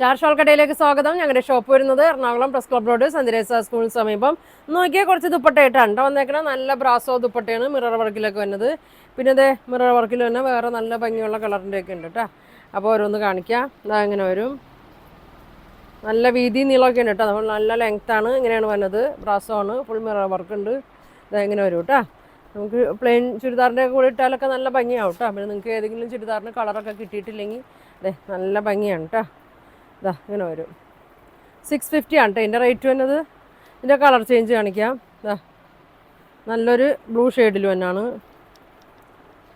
Star shawl കടയിലേക്ക് സ്വാഗതം. ഞങ്ങളുടെ ഷോപ്പ് വരുന്നത് Ernakulam press club road saint സ്കൂളിന് സമീപം. നോക്കിയാൽ കുറച്ച് ദുപ്പട്ടയായിട്ടാണ് കേട്ടോ വന്നേക്കണം. നല്ല ബ്രാസോ ദുപ്പട്ടയാണ് മിറർ വർക്കിലൊക്കെ വന്നത്. പിന്നെ ഇതേ മിറർ വർക്കിൽ തന്നെ വേറെ നല്ല ഭംഗിയുള്ള കളറിൻ്റെ ഒക്കെ ഉണ്ട് കേട്ടോ. അപ്പോൾ ഓരോന്ന് കാണിക്കാം. ഇതാ ഇങ്ങനെ വരും. നല്ല വീതി നീളമൊക്കെ ഉണ്ട് കേട്ടോ. നമ്മൾ നല്ല ലെങ്ത്താണ്. ഇങ്ങനെയാണ് വന്നത്. ബ്രാസോ ആണ്, ഫുൾ മിറർ വർക്ക് ഉണ്ട്. ഇതാ ഇങ്ങനെ വരും കേട്ടോ. നമുക്ക് പ്ലെയിൻ ചുരിദാറിൻ്റെ കൂടെ ഇട്ടാലൊക്കെ നല്ല ഭംഗിയാവും കേട്ടോ. പിന്നെ നിങ്ങൾക്ക് ഏതെങ്കിലും ചുരിദാറിന് കളറൊക്കെ കിട്ടിയിട്ടില്ലെങ്കിൽ അതെ നല്ല ഭംഗിയാണ് കേട്ടോ. ഇതാ ഇങ്ങനെ വരും. 650 ആണ് കേട്ടോ ഇതിൻ്റെ റേറ്റ് വന്നത്. ഇതിൻ്റെ കളർ ചേഞ്ച് കാണിക്കാം. ഇതാ നല്ലൊരു ബ്ലൂ ഷെയ്ഡിൽ തന്നെയാണ്.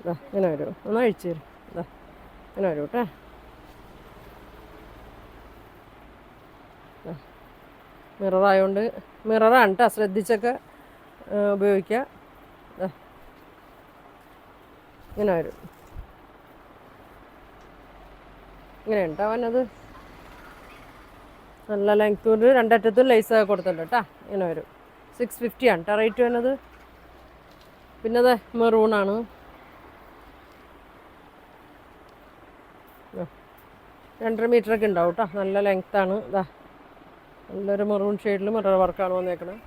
ഇതാ ഇങ്ങനെ വരും. ഒന്ന് അഴിച്ചു തരും. ഇതാ ഇങ്ങനെ വരും കേട്ടോ. മിററായതുകൊണ്ട് മിററാണ് കേട്ടോ, ശ്രദ്ധിച്ചൊക്കെ ഉപയോഗിക്കുക. ഇങ്ങനെ വരും. ഇങ്ങനെ ഉണ്ടാവാനത് നല്ല ലെങ്ത് കൊണ്ട് രണ്ടറ്റത്തും ലൈസൊക്കെ കൊടുത്തിട്ടുണ്ട് കേട്ടോ. ഇങ്ങനെ വരും. 650 ആണ് കേട്ടോ റേറ്റ് വരുന്നത്. പിന്നെ അത് മെറൂണാണ്. 2.5 മീറ്ററൊക്കെ ഉണ്ടാവും കേട്ടോ. നല്ല ലെങ്ത്താണ്. ഇതാ നല്ലൊരു മെറൂൺ ഷെയ്ഡിൽ മിറർ വർക്കാണ് വന്നേക്കണം.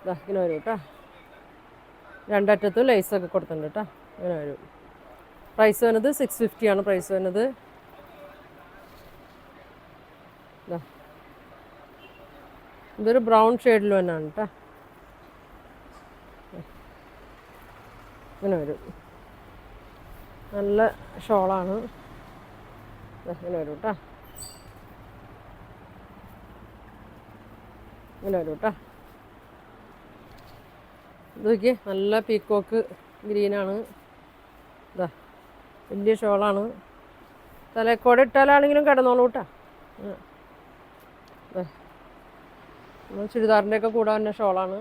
ഇതാ ഇങ്ങനെ വരും കേട്ടോ. രണ്ടറ്റത്തും ലൈസൊക്കെ കൊടുത്തിട്ടുണ്ട് കേട്ടോ. ഇങ്ങനെ വരും. പ്രൈസ് വരുന്നത് 650 ആണ് പ്രൈസ് വരുന്നത്. ഇതൊരു ബ്രൗൺ ഷെയ്ഡിൽ തന്നെയാണ് കേട്ടോ. ഇങ്ങനെ വരും. നല്ല ഷോളാണ്. ഇങ്ങനെ വരും കേട്ടോ. ഇങ്ങനെ വരും കേട്ടോ. ഇതൊക്കെ നല്ല പീക്കോക്ക് ഗ്രീനാണ്. ഇതാ വലിയ ഷോളാണ്. തലക്കോടെ ഇട്ടാലാണെങ്കിലും കിടന്നോളൂ കേട്ടോ. ചുരിദാറിൻ്റെ ഒക്കെ കൂടെ തന്നെ ഷോളാണ്.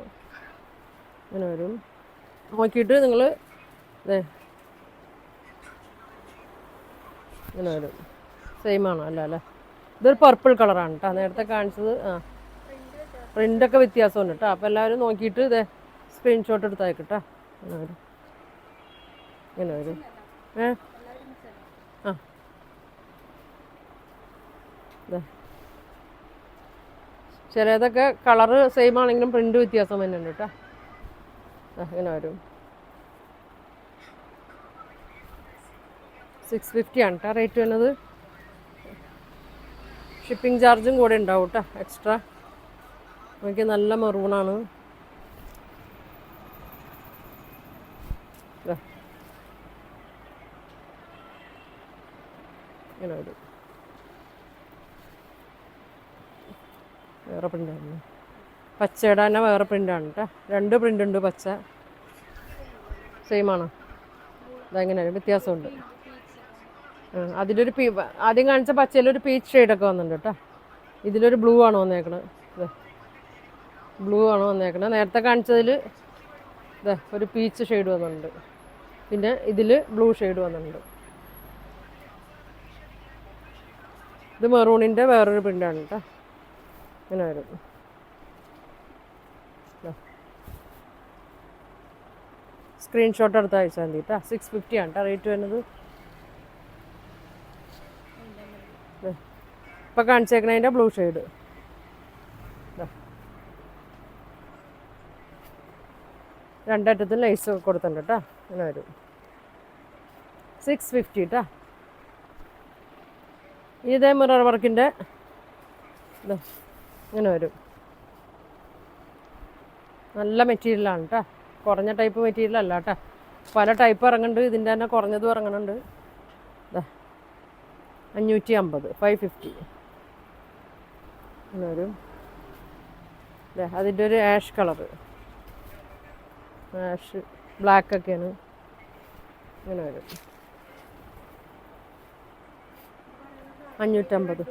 ഇങ്ങനെ വരും. നോക്കിയിട്ട് നിങ്ങൾ ഇങ്ങനെ വരും. സെയിം ആണോ? അല്ല അല്ലേ, ഇതൊരു പർപ്പിൾ കളറാണ് കേട്ടോ. നേരത്തെ കാണിച്ചത് പ്രിൻ്റൊക്കെ വ്യത്യാസമുണ്ട് കേട്ടോ. അപ്പോൾ എല്ലാവരും നോക്കിയിട്ട് ഇതേ സ്ക്രീൻഷോട്ട് എടുത്തയക്കട്ടോ. ഇങ്ങനെ വരും. ഇങ്ങനെ വരും. ഇതേ ചിലതൊക്കെ കളറ് സെയിം ആണെങ്കിലും പ്രിൻ്റ് വ്യത്യാസം തന്നെയുണ്ട് കേട്ടോ. ഇങ്ങനെ വരും. 650 ആണ് കേട്ടോ റേറ്റ് വരുന്നത്. ഷിപ്പിംഗ് ചാർജും കൂടെ ഉണ്ടാവും കേട്ടോ എക്സ്ട്രാ. നമുക്ക് നല്ല മെറൂണാണ്. ഇങ്ങനെ വരും. വേറെ പ്രിൻ്റാണ്. പച്ചയുടെ തന്നെ വേറെ പ്രിൻ്റാണ് കേട്ടോ. 2 പ്രിൻ്റ് ഉണ്ട്. പച്ച സെയിം ആണോ? അതെങ്ങനെയാണ് വ്യത്യാസമുണ്ട്. അതിലൊരു ആദ്യം കാണിച്ച പച്ചയിലൊരു പീച്ച് ഷെയ്ഡൊക്കെ വന്നിട്ടുണ്ട് കേട്ടോ. ഇതിലൊരു ബ്ലൂ ആണ് വന്നേക്കണത്. ബ്ലൂ ആണ് വന്നേക്കണത്. നേരത്തെ കാണിച്ചതിൽ ഒരു പീച്ച് ഷെയ്ഡ് വന്നിട്ടുണ്ട്. പിന്നെ ഇതിൽ ബ്ലൂ ഷെയ്ഡ് വന്നിട്ടുണ്ട്. ഇത് മെറൂണിൻ്റെ വേറൊരു പ്രിൻ്റാണ് കേട്ടോ. ഇങ്ങനെ വരും. സ്ക്രീൻഷോട്ട് എടുത്ത് അയച്ചാൽ മതി കേട്ടോ. 650 ആണ് കേട്ടോ റേറ്റ് വരുന്നത്. ഇപ്പം കാണിച്ചേക്കണതിൻ്റെ ബ്ലൂ ഷെയ്ഡ്. രണ്ടറ്റത്തും ലൈസ് കൊടുത്തിട്ടുണ്ട് കേട്ടോ. ഇങ്ങനെ വരും. 650 കേട്ടോ. ഇതേ മിറർ വർക്കിൻ്റെ ഇങ്ങനെ വരും. നല്ല മെറ്റീരിയലാണ് കേട്ടോ. കുറഞ്ഞ ടൈപ്പ് മെറ്റീരിയലല്ല കേട്ടോ. പല ടൈപ്പ് ഇറങ്ങുന്നുണ്ട്. ഇതിൻ്റെ തന്നെ കുറഞ്ഞതും ഇറങ്ങുന്നുണ്ട്. 550 550 ഇങ്ങനെ വരും. അതിൻ്റെ ഒരു ആഷ് കളറ്, ആഷ് ബ്ലാക്കൊക്കെയാണ്. ഇങ്ങനെ വരും. 550.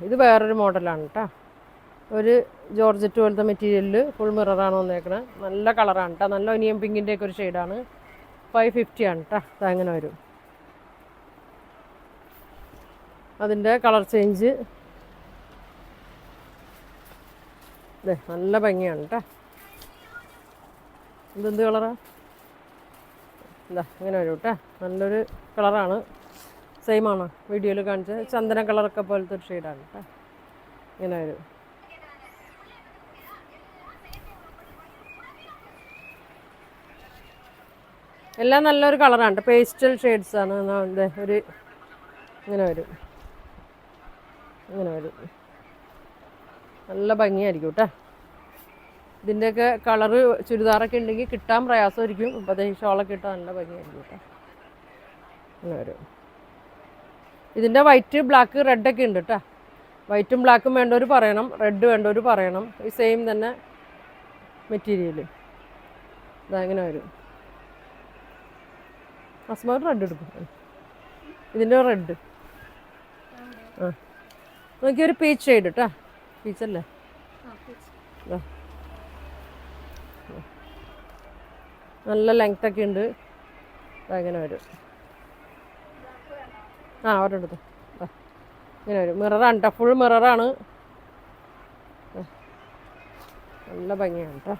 ഇത് വേറൊരു മോഡലാണ് കേട്ടോ. ഒരു ജോർജറ്റ് പോലത്തെ മെറ്റീരിയലിൽ ഫുൾ മിററാണ് വന്നേക്കണത്. നല്ല കളറാണ് കേട്ടോ. നല്ല ഒനിയൻ പിങ്കിൻ്റെ ഒക്കെ ഒരു ഷെയ്ഡാണ്. 550 ആണ് കേട്ടോ. അതങ്ങനെ വരും. അതിൻ്റെ കളർ ചേഞ്ച് നല്ല ഭംഗിയാണ് കേട്ടോ. ഇതെന്ത് കളറാ? എന്താ ഇങ്ങനെ വരും കേട്ടോ. നല്ലൊരു കളറാണ്. സെയിം ആണോ വീഡിയോയിൽ കാണിച്ചത്? ചന്ദന കളറൊക്കെ പോലത്തെ ഒരു ഷെയ്ഡാണ് കേട്ടോ. ഇങ്ങനെ വരും. എല്ലാം നല്ലൊരു കളറാണ്. പേസ്റ്റൽ ഷെയ്ഡ്സാണ്. ഒരു ഇങ്ങനെ വരും, ഇങ്ങനെ വരും. നല്ല ഭംഗിയായിരിക്കും കേട്ടോ. ഇതിൻ്റെയൊക്കെ കളറ് ചുരിദാറൊക്കെ ഉണ്ടെങ്കിൽ കിട്ടാൻ പ്രയാസമായിരിക്കും. അപ്പോൾ അതേ ഷോളൊക്കെ ഇട്ടാൽ നല്ല ഭംഗിയായിരിക്കും കേട്ടോ. ഇങ്ങനെ വരും. ഇതിൻ്റെ വൈറ്റ്, ബ്ലാക്ക്, റെഡൊക്കെ ഉണ്ട് കേട്ടോ. വൈറ്റും ബ്ലാക്കും വേണ്ടവർ പറയണം, റെഡ് വേണ്ടവർ പറയണം. ഈ സെയിം തന്നെ മെറ്റീരിയൽ. ഇതാ ഇങ്ങനെ വരും. അസ്മാർ റെഡ് എടുക്കും. ഇതിൻ്റെ റെഡ് നോക്കിയൊരു പീച്ച് ഷെയ്ഡ് കേട്ടോ. പീച്ചല്ലേ? നല്ല ലെങ്ത്തൊക്കെ ഉണ്ട്. അങ്ങനെ വരും. ഒരെടുത്ത് ഇങ്ങനെ വരും. മിററാണ് കേട്ടോ. ഫുൾ മിററാണ്. നല്ല ഭംഗിയാണ് കേട്ടോ.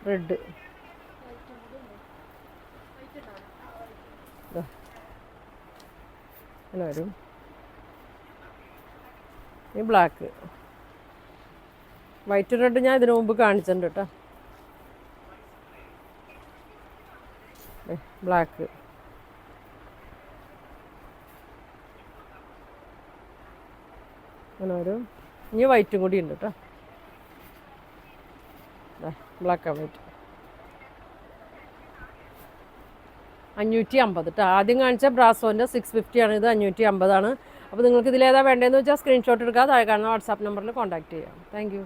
റെഡ് ഇങ്ങനെ വരും. ഈ ബ്ലാക്ക്, വൈറ്റ്, റെഡ് ഞാൻ ഇതിനു മുമ്പ് കാണിച്ചിട്ടുണ്ട് കേട്ടോ. ബ്ലാക്ക്, അങ്ങനെ വരും. ഇനി വൈറ്റും കൂടി ഉണ്ട് കേട്ടോ. ബ്ലാക്ക് ആൻഡ് വൈറ്റ് 550 കേട്ടോ. ആദ്യം കാണിച്ച ബ്രാസോൻ്റെ 650 ആണ്. ഇത് 550 ആണ്. അപ്പോൾ നിങ്ങൾക്ക് ഇതിലേതാ വേണ്ടതെന്ന് വെച്ചാൽ സ്ക്രീൻഷോട്ട് എടുക്കുക. താഴെ കാണുന്ന വാട്സാപ്പ് നമ്പറിൽ കോൺടാക്ട് ചെയ്യാം. Thank you.